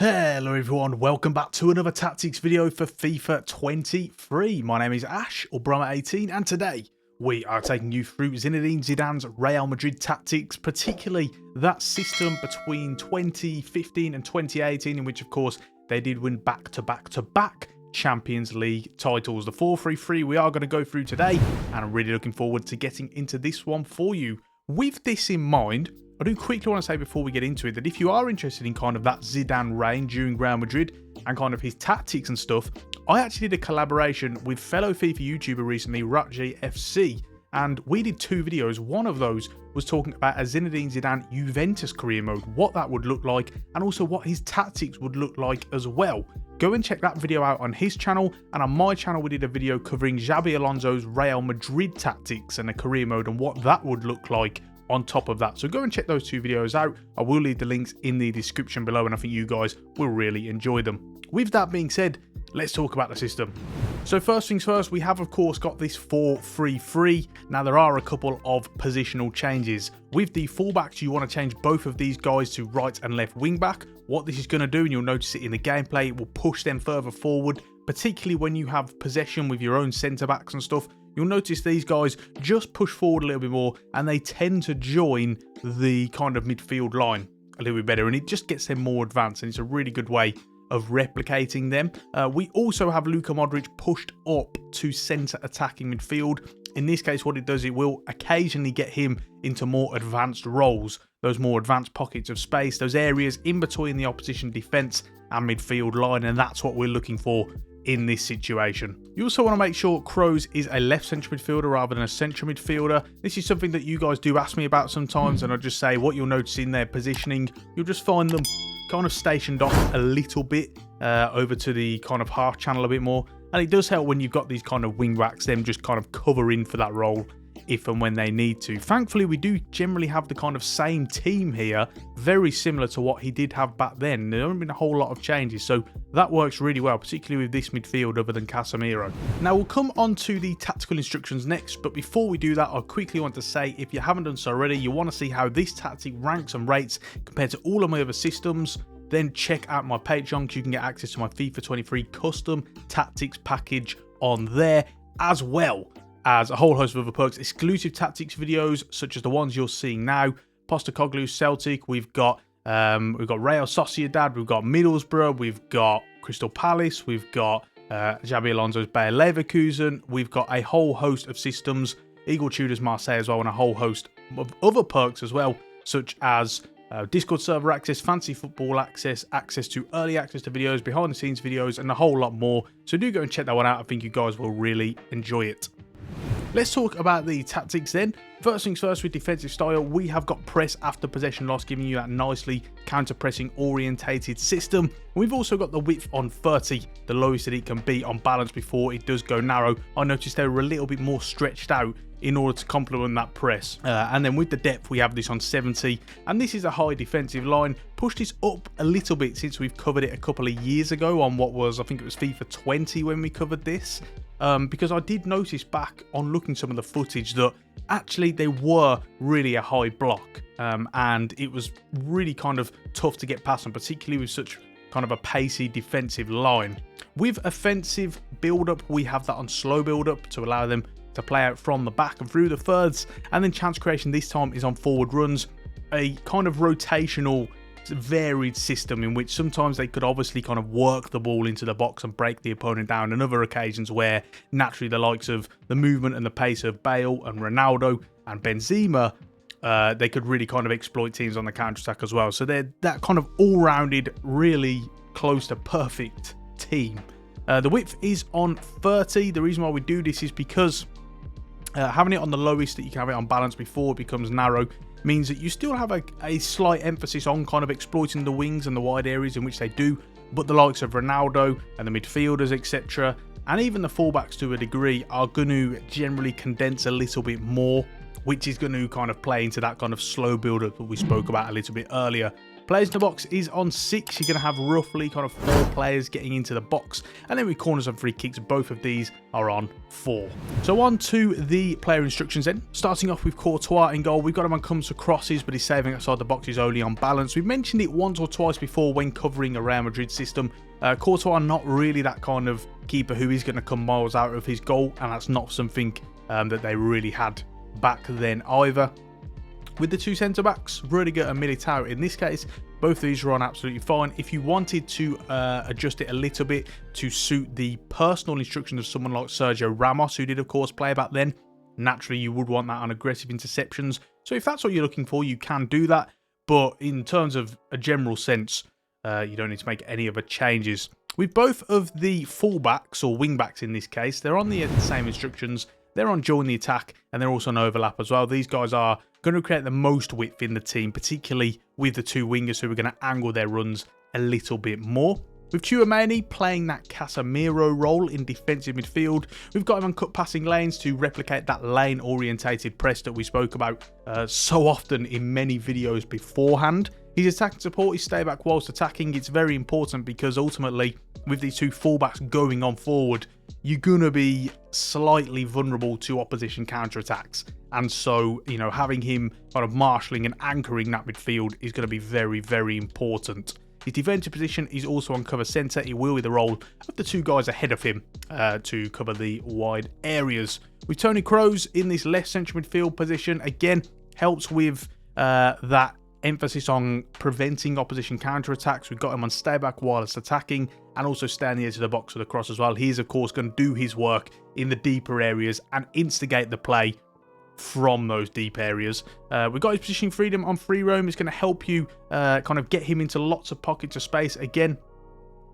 Hello everyone, welcome back to another tactics video for FIFA 23. My name is Ash, or Brahma18, and today we are taking you through Zinedine Zidane's Real Madrid tactics, particularly that system between 2015 and 2018, in which of course they did win back-to-back Champions League titles. The 4-3-3 we are going to go through today, and I'm really looking forward to getting into this one for you. With this in mind, I do quickly want to say before we get into it that if you are interested in kind of that Zidane reign during Real Madrid and kind of his tactics and stuff, I actually did a collaboration with fellow FIFA YouTuber recently, RutJFC, and we did two videos. One of those was talking about a Zinedine Zidane Juventus career mode, what that would look like, and also what his tactics would look like as well. Go and check that video out on his channel, and on my channel we did a video covering Xabi Alonso's Real Madrid tactics and a career mode and what that would look like on top of that. So go and check those two videos out. I will leave the links in the description below, and I think you guys will really enjoy them. With that being said, let's talk about the system. So first things first, we have of course got this 4-3-3. Now there are a couple of positional changes. With the fullbacks, you want to change both of these guys to right and left wing back. What this is going to do, and you'll notice it in the gameplay, it will push them further forward, particularly when you have possession with your own centre backs and stuff. You'll notice these guys just push forward a little bit more, and they tend to join the kind of midfield line a little bit better, and it just gets them more advanced, and it's a really good way of replicating them. We also have Luka Modric pushed up to centre attacking midfield. In this case, what it does, it will occasionally get him into more advanced roles, those more advanced pockets of space, those areas in between the opposition defence and midfield line, and that's what we're looking for in this situation. You also want to make sure Kroos is a left central midfielder rather than a central midfielder. This is something that you guys do ask me about sometimes, and I'll just say what you'll notice in their positioning, you'll just find them kind of stationed off a little bit over to the kind of half channel a bit more, and it does help when you've got these kind of wing backs, them just kind of cover in for that role if and when they need to. Thankfully, we do generally have the kind of same team here, very similar to what he did have back then. There haven't been a whole lot of changes, so that works really well, particularly with this midfield other than Casemiro. Now, we'll come on to the tactical instructions next, but before we do that, I quickly want to say, if you haven't done so already, you want to see how this tactic ranks and rates compared to all of my other systems, then check out my Patreon, because you can get access to my FIFA 23 custom tactics package on there, as well as a whole host of other perks, exclusive tactics videos such as the ones you're seeing now. Postecoglou, Celtic, we've got Real Sociedad, we've got Middlesbrough, we've got Crystal Palace, we've got Xabi Alonso's Bayer Leverkusen, we've got a whole host of systems, Eagle Tudors Marseille as well, and a whole host of other perks as well, such as Discord server access, fantasy football access, access to early access to videos, behind the scenes videos, and a whole lot more. So do go and check that one out. I think you guys will really enjoy it. Let's talk about the tactics then. First things first, with defensive style, we have got press after possession loss, giving you that nicely counter-pressing orientated system. We've also got the width on 30, the lowest that it can be on balance before it does go narrow. I noticed they were a little bit more stretched out in order to complement that press. And then with the depth, we have this on 70, and this is a high defensive line. Pushed this up a little bit since we've covered it a couple of years ago on what was, I think it was FIFA 20 when we covered this. Because I did notice back on looking some of the footage that actually they were really a high block, and it was really kind of tough to get past them, particularly with such kind of a pacey defensive line. With offensive build-up, we have that on slow build-up to allow them to play out from the back and through the thirds, and then chance creation this time is on forward runs, a kind of rotational varied system in which sometimes they could obviously kind of work the ball into the box and break the opponent down, and other occasions where naturally the likes of the movement and the pace of Bale and Ronaldo and Benzema, they could really kind of exploit teams on the counter-attack as well. So they're that kind of all-rounded, really close to perfect team. The width is on 30. The reason why we do this is because having it on the lowest that you can have it on balance before it becomes narrow means that you still have a slight emphasis on kind of exploiting the wings and the wide areas in which they do, but the likes of Ronaldo and the midfielders, etc., and even the fullbacks to a degree, are going to generally condense a little bit more, which is going to kind of play into that kind of slow build-up that we spoke about a little bit earlier, Players in the box is on 6. You're going to have roughly kind of 4 players getting into the box. And then with corners and free kicks, both of these are on 4. So on to the player instructions then. Starting off with Courtois in goal. We've got him on comes to crosses, but he's saving outside the box. He's only on balance. We've mentioned it once or twice before when covering a Real Madrid system. Courtois not really that kind of keeper who is going to come miles out of his goal, and that's not something that they really had back then either. With the 2 centre-backs, Rudiger and Militao, in this case, both of these are on absolutely fine. If you wanted to adjust it a little bit to suit the personal instructions of someone like Sergio Ramos, who did, of course, play back then, naturally you would want that on aggressive interceptions. So if that's what you're looking for, you can do that. But in terms of a general sense, you don't need to make any other changes. With both of the fullbacks, or wingbacks in this case, they're on the same instructions. They're on join the attack, and they're also on overlap as well. These guys are going to create the most width in the team, particularly with the 2 wingers who are going to angle their runs a little bit more. With Tchouaméni playing that Casemiro role in defensive midfield, we've got him on cut passing lanes to replicate that lane-orientated press that we spoke about so often in many videos beforehand. His attacking support is stay back whilst attacking. It's very important because ultimately, with these 2 fullbacks going on forward, you're going to be slightly vulnerable to opposition counter-attacks. And so, you know, having him kind of marshalling and anchoring that midfield is going to be very, very important. His defensive position is also on cover centre. It will be the role of the 2 guys ahead of him to cover the wide areas. With Toni Kroos in this left central midfield position, again, helps with that emphasis on preventing opposition counter-attacks. We've got him on stay back whilst attacking and also stay on the edge of the box for the cross as well. He's, of course, going to do his work in the deeper areas and instigate the play from those deep areas. We've got his positioning freedom on free roam. It's going to help you kind of get him into lots of pockets of space. Again,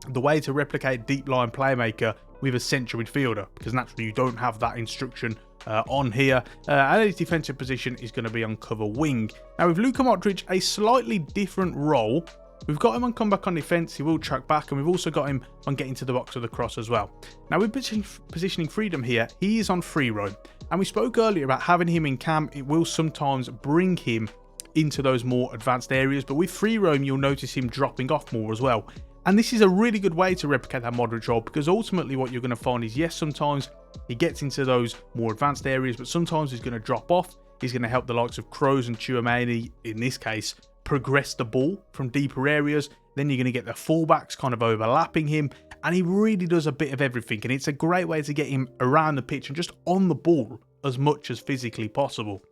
the way to replicate deep line playmaker with a central midfielder, because naturally you don't have that instruction on here. And his defensive position is going to be on cover wing. Now with Luka Modric, a slightly different role. We've got him on comeback on defence, he will track back, and we've also got him on getting to the box with the cross as well. Now with positioning freedom here, he is on free roam. And we spoke earlier about having him in cam, it will sometimes bring him into those more advanced areas, but with free roam you'll notice him dropping off more as well. And this is a really good way to replicate that Modric role, because ultimately what you're going to find is, yes, sometimes he gets into those more advanced areas, but sometimes he's going to drop off. He's going to help the likes of Kroos and Tchouaméni, in this case, progress the ball from deeper areas. Then you're going to get the fullbacks kind of overlapping him, and he really does a bit of everything, and it's a great way to get him around the pitch and just on the ball as much as physically possible.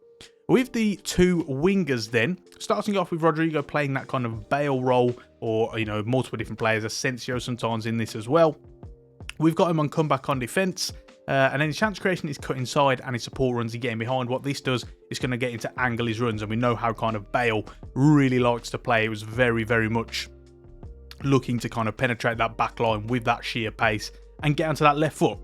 With the 2 wingers then, starting off with Rodrigo playing that kind of Bale role, or, you know, multiple different players, Asensio sometimes in this as well. We've got him on comeback on defence, and then his chance creation is cut inside, and his support runs are getting behind. What this does is going to get into angle his runs, and we know how kind of Bale really likes to play. It was very, very much looking to kind of penetrate that back line with that sheer pace and get onto that left foot.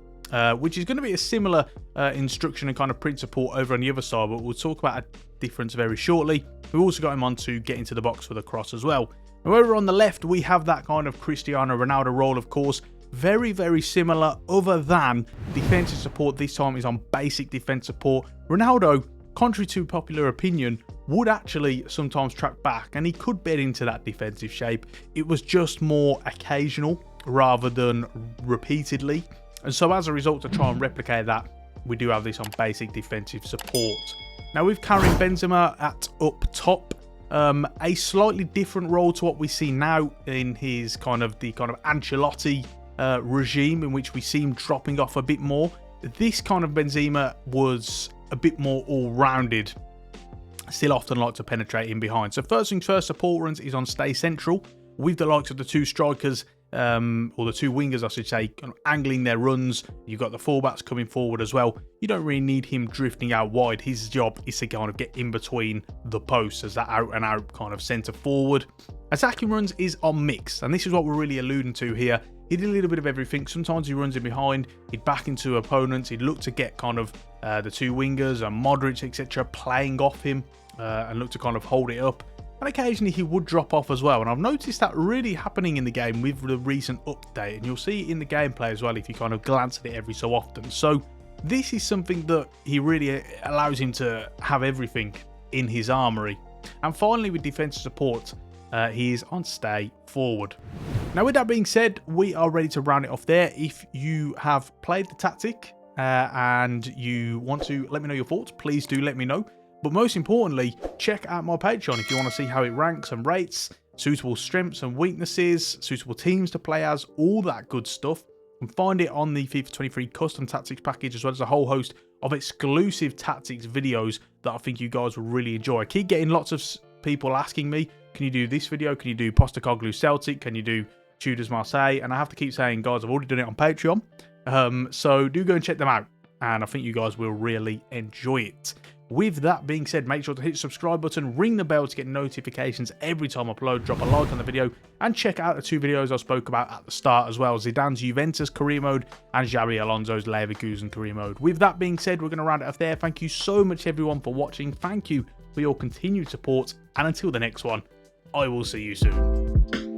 Which is going to be a similar instruction and kind of principle over on the other side, but we'll talk about a difference very shortly. We've also got him on to get into the box for the cross as well. Now, over on the left, we have that kind of Cristiano Ronaldo role, of course. Very, very similar, other than defensive support. This time is on basic defense support. Ronaldo, contrary to popular opinion, would actually sometimes track back, and he could bed into that defensive shape. It was just more occasional rather than repeatedly. And so as a result, to try and replicate that, we do have this on basic defensive support. Now with Karim Benzema at up top, a slightly different role to what we see now in his the kind of Ancelotti regime, in which we see him dropping off a bit more. This kind of Benzema was a bit more all-rounded. Still often like to penetrate in behind. So first things first, support runs is on stay central, with the likes of the 2 strikers, or the 2 wingers, I should say, kind of angling their runs. You've got the fullbacks coming forward as well. You don't really need him drifting out wide. His job is to kind of get in between the posts as that out and out kind of centre forward. Attacking runs is on mix, and this is what we're really alluding to here. He did a little bit of everything. Sometimes he runs in behind, he'd back into opponents, he'd look to get kind of the 2 wingers and Modric, etc., playing off him and look to kind of hold it up. And occasionally he would drop off as well. And I've noticed that really happening in the game with the recent update. And you'll see it in the gameplay as well if you kind of glance at it every so often. So this is something that he really allows him to have everything in his armoury. And finally with defensive support, he is on stay forward. Now, with that being said, we are ready to round it off there. If you have played the tactic and you want to let me know your thoughts, please do let me know. But most importantly, check out my Patreon if you want to see how it ranks and rates, suitable strengths and weaknesses, suitable teams to play as, all that good stuff. And find it on the FIFA 23 custom tactics package, as well as a whole host of exclusive tactics videos that I think you guys will really enjoy. I keep getting lots of people asking me, can you do this video? Can you do Postecoglou Celtic? Can you do Tudors Marseille? And I have to keep saying, guys, I've already done it on Patreon. So do go and check them out. And I think you guys will really enjoy it. With that being said, make sure to hit the subscribe button, ring the bell to get notifications every time I upload, drop a like on the video, and check out the 2 videos I spoke about at the start as well, Zidane's Juventus career mode and Xabi Alonso's Leverkusen career mode. With that being said, we're going to round it off there. Thank you so much everyone for watching. Thank you for your continued support, and until the next one, I will see you soon.